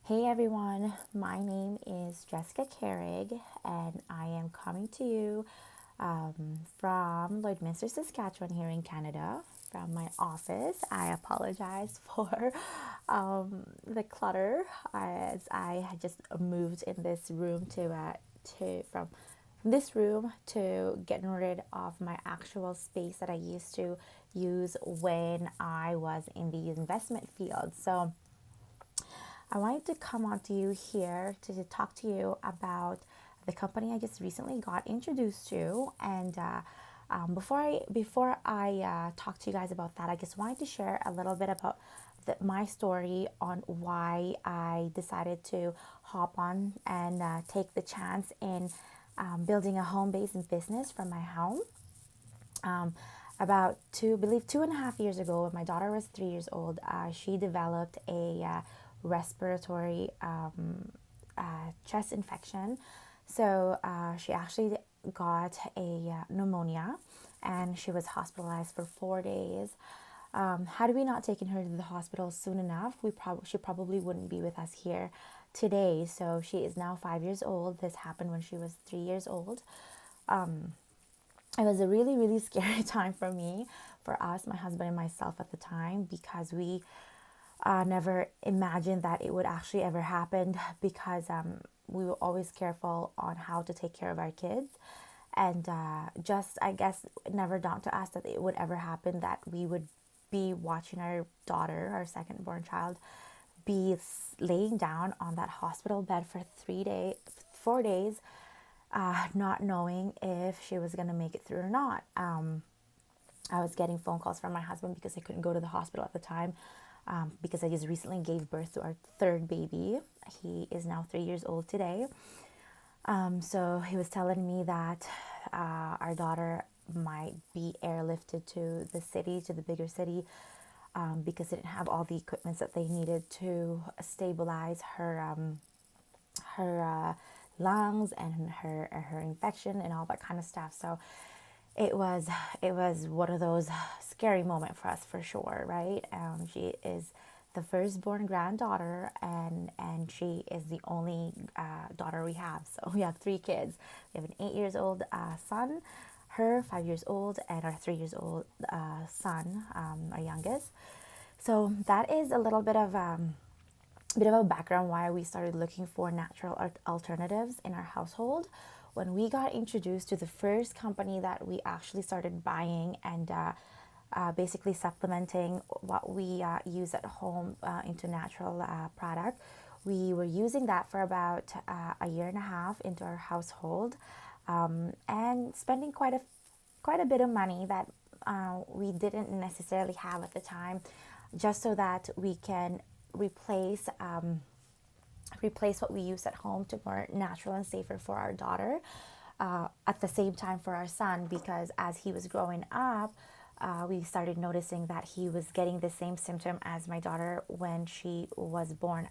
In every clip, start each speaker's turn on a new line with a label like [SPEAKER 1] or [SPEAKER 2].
[SPEAKER 1] Hey everyone, my name is Jessica Carrig, and I am coming to you from Lloydminster, Saskatchewan, here in Canada, from my office. I apologize for the clutter as I had just moved in this room to from this room to getting rid of my actual space that I used to use when I was in the investment field. So I wanted to come on to you here to talk to you about the company I just recently got introduced to. And before I talk to you guys about that, I just wanted to share a little bit about my story on why I decided to hop on and take the chance in building a home-based business from my home. Um, about believe 2.5 years ago, when my daughter was 3 years old, she developed a respiratory chest infection. So she actually got a pneumonia, and she was hospitalized for 4 days. Had we not taken her to the hospital soon enough, she probably wouldn't be with us here today. So she is now 5 years old. This happened when she was 3 years old. It was a really, really scary time for me, for us, my husband and myself at the time, because we never imagined that it would actually ever happen, because we were always careful on how to take care of our kids. And just, I guess, it never dawned to us that it would ever happen, that we would be watching our daughter, our second born child, be laying down on that hospital bed for 4 days, not knowing if she was going to make it through or not. I was getting phone calls from my husband because I couldn't go to the hospital at the time, because I just recently gave birth to our third baby. He is now 3 years old today. So he was telling me that our daughter might be airlifted to the city, to the bigger city, because they didn't have all the equipment that they needed to stabilize her lungs and her infection and all that kind of stuff. So it was one of those scary moments for us, for sure, right? She is the firstborn granddaughter, and she is the only daughter we have. So we have three kids. We have an 8 years old son, her 5 years old, and our 3 years old son, our youngest. So that is a little bit of a background why we started looking for natural alternatives in our household. When we got introduced to the first company that we actually started buying and basically supplementing what we use at home into natural product, we were using that for about a year and a half into our household, and spending quite a bit of money that we didn't necessarily have at the time, just so that we can replace what we use at home to more natural and safer for our daughter. At the same time for our son, because as he was growing up, we started noticing that he was getting the same symptom as my daughter when she was born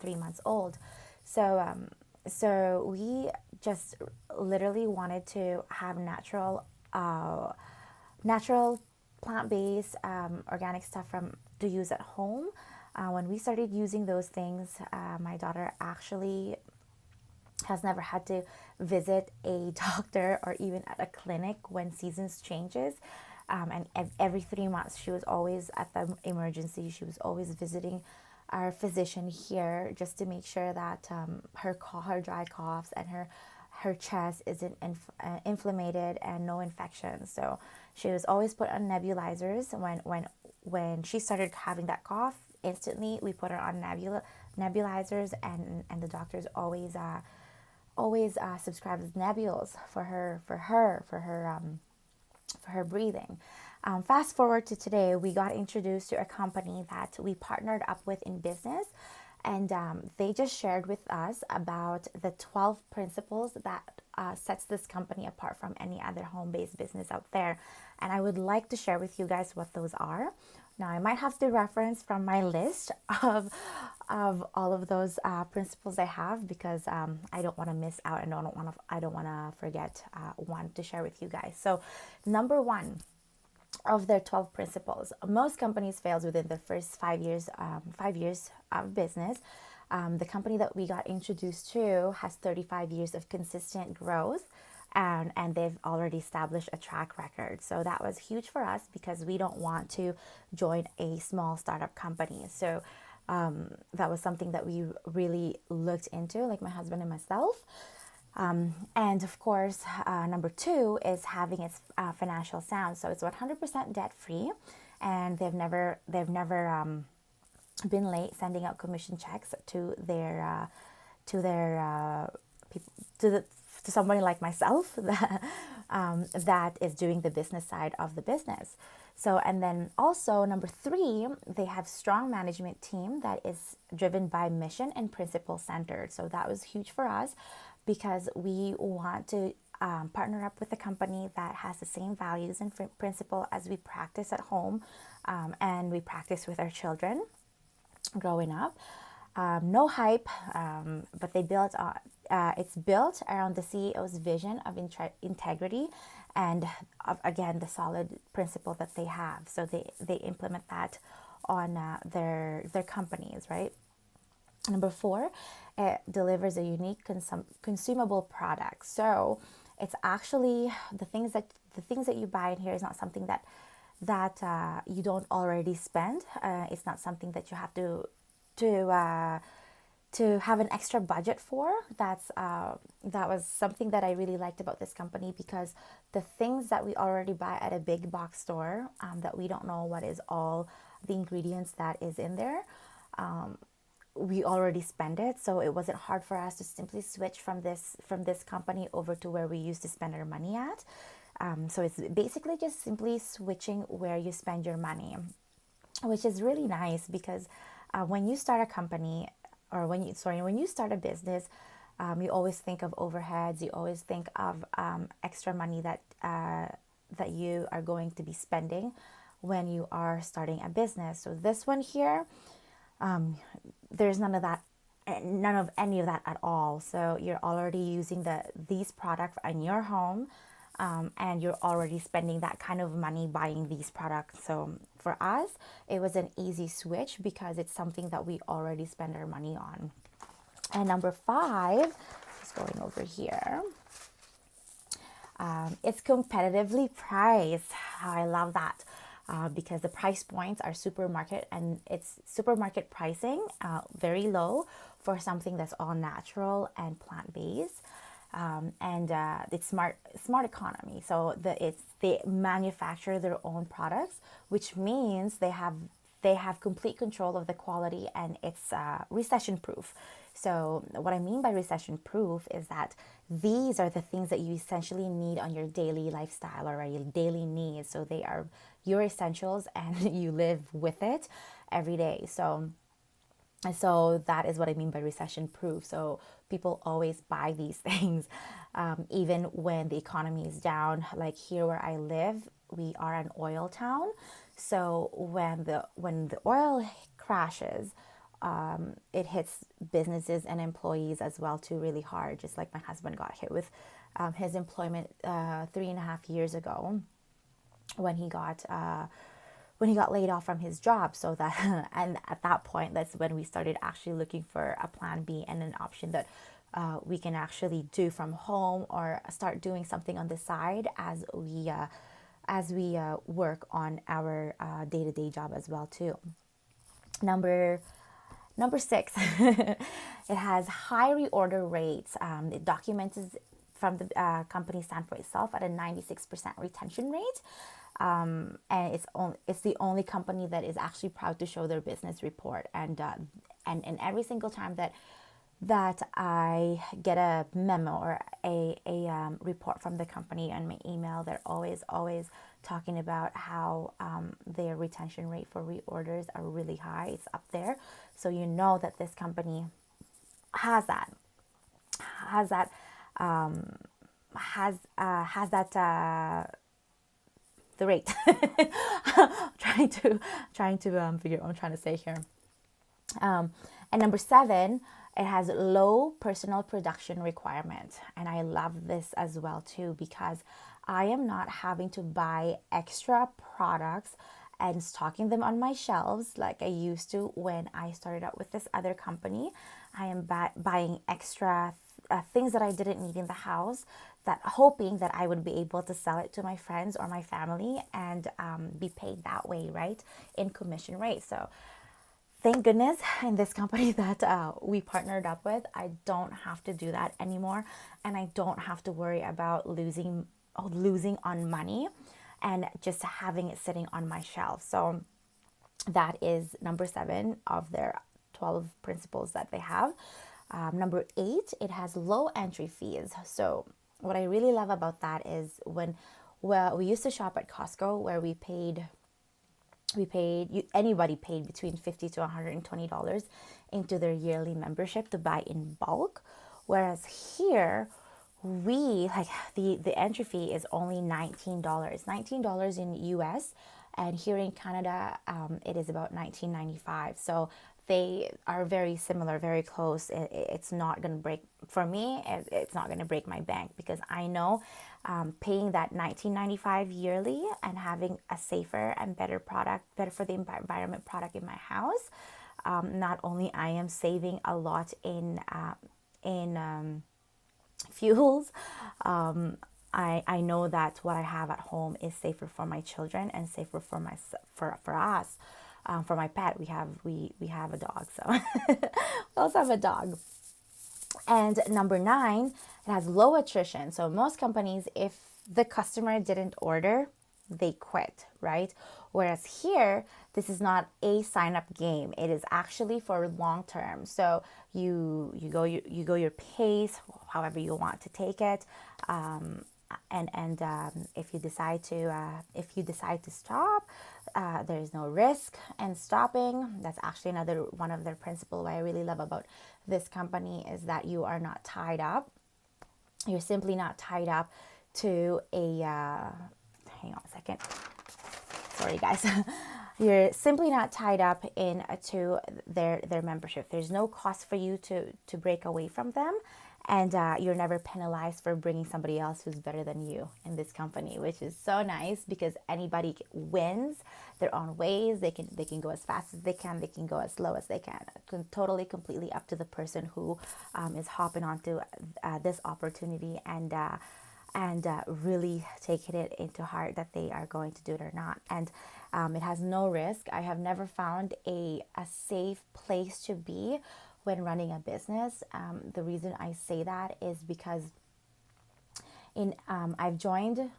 [SPEAKER 1] 3 months old. So we just literally wanted to have natural plant-based organic stuff from to use at home. When we started using those things, my daughter actually has never had to visit a doctor or even at a clinic when seasons changes. And every 3 months, she was always at the emergency. She was always visiting our physician here, just to make sure that her dry coughs and her chest isn't inflamed and no infections. So she was always put on nebulizers. When she started having that cough, instantly we put her on nebulizers, and the doctors always subscribes nebules for her breathing. Fast forward to today, we got introduced to a company that we partnered up with in business, and they just shared with us about the 12 principles that sets this company apart from any other home-based business out there. And I would like to share with you guys what those are. Now, I might have to reference from my list of all of those principles I have, because I don't want to miss out, and I don't want to forget one to share with you guys. So, number one of their 12 principles, most companies fails within the first 5 years of business. The company that we got introduced to has 35 years of consistent growth, and they've already established a track record. So that was huge for us because we don't want to join a small startup company. So that was something that we really looked into, like my husband and myself. And of course, number two is having its financial sound. So it's 100% debt free, and they've never been late sending out commission checks to their people, to somebody like myself that is doing the business side of the business. So, and then also number three, they have strong management team that is driven by mission and principle centered. So that was huge for us because we want to partner up with a company that has the same values and principle as we practice at home, and we practice with our children growing up. No hype, but it's built around the CEO's vision of integrity and again the solid principle that they have. So they implement that on their companies, right? Number four, it delivers a unique consumable product. So it's actually the things that you buy in here is not something that you don't already spend. It's not something that you have to have an extra budget for. That was something that I really liked about this company, because the things that we already buy at a big box store, that we don't know what is all the ingredients that is in there, we already spend it. So it wasn't hard for us to simply switch from this company over to where we used to spend our money at. So it's basically just simply switching where you spend your money, which is really nice because when you start a company, or when you start a business, you always think of overheads. You always think of extra money that you are going to be spending when you are starting a business. So this one here, there's none of any of that at all. So you're already using these products in your home, and you're already spending that kind of money buying these products. So for us, it was an easy switch because it's something that we already spend our money on. And number five, just going over here, it's competitively priced. I love that. Because the price points are supermarket, and it's supermarket pricing, very low for something that's all natural and plant-based, and it's smart economy. So they manufacture their own products, which means they have complete control of the quality, and it's recession proof. So what I mean by recession proof is that these are the things that you essentially need on your daily lifestyle or your daily needs. So they are your essentials, and you live with it every day. So that is what I mean by recession proof. So people always buy these things, even when the economy is down. Like here where I live, we are an oil town. So when the oil crashes, it hits businesses and employees as well too really hard. Just like my husband got hit with his employment 3.5 years ago when he got laid off from his job. So that and at that point, that's when we started actually looking for a plan B and an option that we can actually do from home, or start doing something on the side as we work on our day-to-day job as well too. Number 6, it has high reorder rates. It documents from the company standpoint itself at a 96% retention rate. And it's the only company that is actually proud to show their business report. And every single time that I get a memo or a report from the company on my email, they're always talking about how their retention rate for reorders are really high. It's up there. So you know that this company has that the rate. trying to figure out what I'm trying to say here. And number 7, it has low personal production requirement. And I love this as well too, because I am not having to buy extra products and stocking them on my shelves like I used to when I started out with this other company. I am buying extra things that I didn't need in the house, that hoping that I would be able to sell it to my friends or my family and be paid that way, right? In commission rate. So thank goodness in this company that we partnered up with, I don't have to do that anymore, and I don't have to worry about losing on money and just having it sitting on my shelf. So that is number 7 of their 12 principles that they have. Number 8, it has low entry fees. So what I really love about that is we used to shop at Costco, where anybody paid between $50 to $120 into their yearly membership to buy in bulk, whereas here we like the entry fee is only $19 in US, and here in Canada it is about $19.95. So they are very similar, very close. It's not going to break, for me, it's not going to break my bank, because I know paying that $19.95 yearly and having a safer and better product, better for the environment product in my house, not only I am saving a lot in fuels, I know that what I have at home is safer for my children and safer for us. For my pet, we have a dog, so we also have a dog. And number 9, it has low attrition. So most companies, if the customer didn't order, they quit, right? Whereas here, this is not a sign up game. It is actually for long term. So you go your pace, however you want to take it. And if you decide to stop, there's no risk in stopping. That's actually another one of their principles. What I really love about this company is that you are not tied up. You're simply not tied up to a hang on a second. Sorry, guys. You're simply not tied up to their membership. There's no cost for you to break away from them. And you're never penalized for bringing somebody else who's better than you in this company, which is so nice, because anybody wins their own ways. They can go as fast as they can go as slow as they can. Totally, completely up to the person who is hopping onto this opportunity and really taking it into heart that they are going to do it or not. And it has no risk. I have never found a safe place to be when running a business. The reason I say that is because I've joined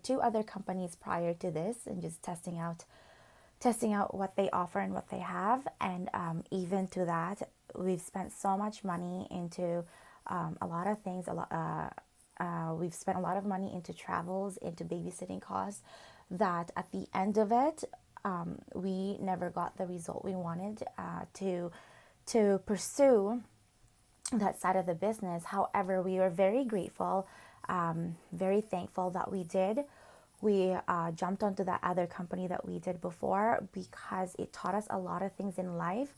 [SPEAKER 1] 2 other companies prior to this, and just testing out what they offer and what they have. And even to that, we've spent so much money into a lot of things. We've spent a lot of money into travels, into babysitting costs, that at the end of it, we never got the result we wanted to pursue that side of the business. However, we were very grateful, very thankful that we did. We jumped onto that other company that we did before, because it taught us a lot of things in life.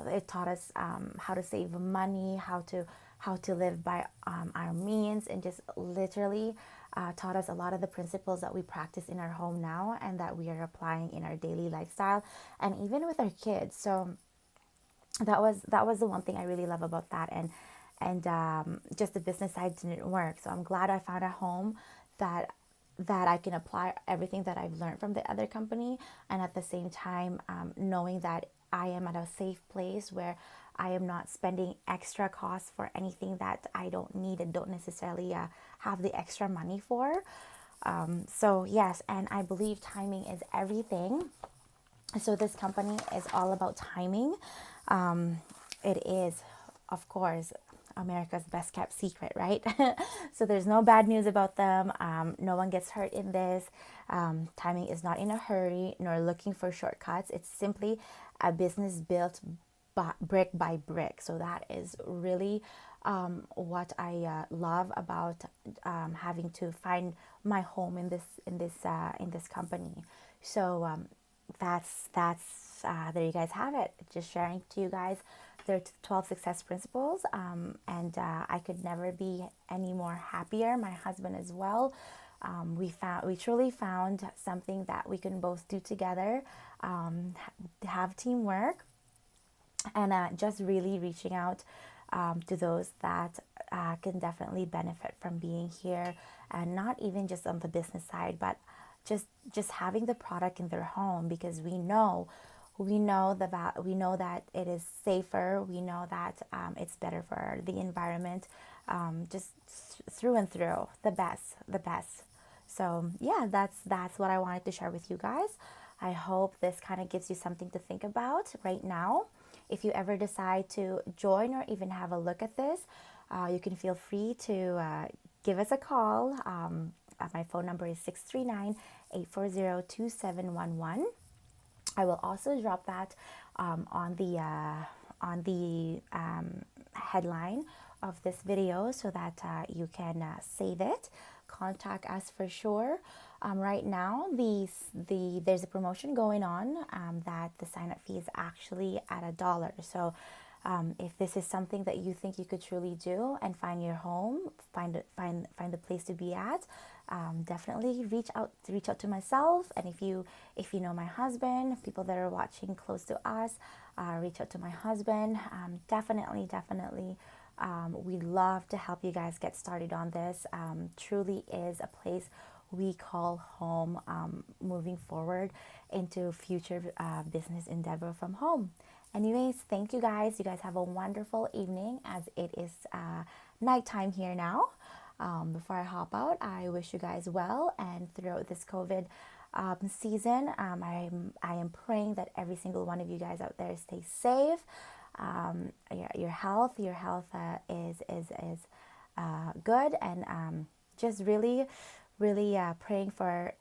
[SPEAKER 1] It taught us how to save money, how to live by our means, and just literally taught us a lot of the principles that we practice in our home now, and that we are applying in our daily lifestyle and even with our kids. So that was the one thing I really love about that. And just the business side didn't work. So I'm glad I found a home that I can apply everything that I've learned from the other company, and at the same time knowing that I am at a safe place where I am not spending extra costs for anything that I don't need and don't necessarily have the extra money for. So yes, and I believe timing is everything. So this company is all about timing. It is, of course, America's best kept secret, right? So there's no bad news about them. No one gets hurt in this. Timing is not in a hurry, nor looking for shortcuts. It's simply a business built brick by brick. So that is really what I love about having to find my home in this company. So that's there you guys have it. Just sharing to you guys their 12 success principles, and I could never be any more happier. My husband as well. We truly found something that we can both do together, have teamwork, and just really reaching out to those that can definitely benefit from being here, and not even just on the business side, but just having the product in their home, because we know that it is safer. We know that it's better for the environment, just through and through, the best. So yeah, that's what I wanted to share with you guys. I hope this kind of gives you something to think about right now. If you ever decide to join or even have a look at this, you can feel free to give us a call. My phone number is 639-840-2711. I will also drop that on the headline of this video, so that you can save it. Contact us for sure. Right now, there's a promotion going on, that the sign-up fee is actually at $1. So if this is something that you think you could truly do and find your home, find the place to be at, definitely reach out to myself. And if you know my husband, people that are watching close to us, reach out to my husband. Definitely. We'd love to help you guys get started on this. Truly is a place we call home, moving forward into future business endeavor from home. Anyways, thank you guys. You guys have a wonderful evening, as it is nighttime here now. Before I hop out, I wish you guys well, and throughout this COVID season, I am praying that every single one of you guys out there stays safe. Your health is good, and just really praying for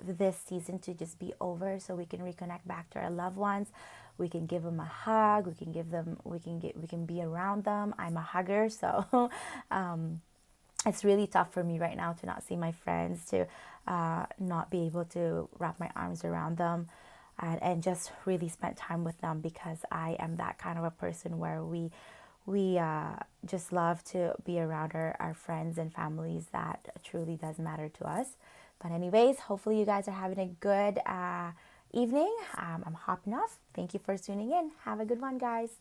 [SPEAKER 1] this season to just be over, so we can reconnect back to our loved ones. We can give them a hug. We can be around them. I'm a hugger, so it's really tough for me right now to not see my friends, to not be able to wrap my arms around them, and just really spend time with them, because I am that kind of a person where we just love to be around our friends and families. That truly does matter to us. But anyways, hopefully you guys are having a good evening. I'm hopping off. Thank you for tuning in. Have a good one, guys.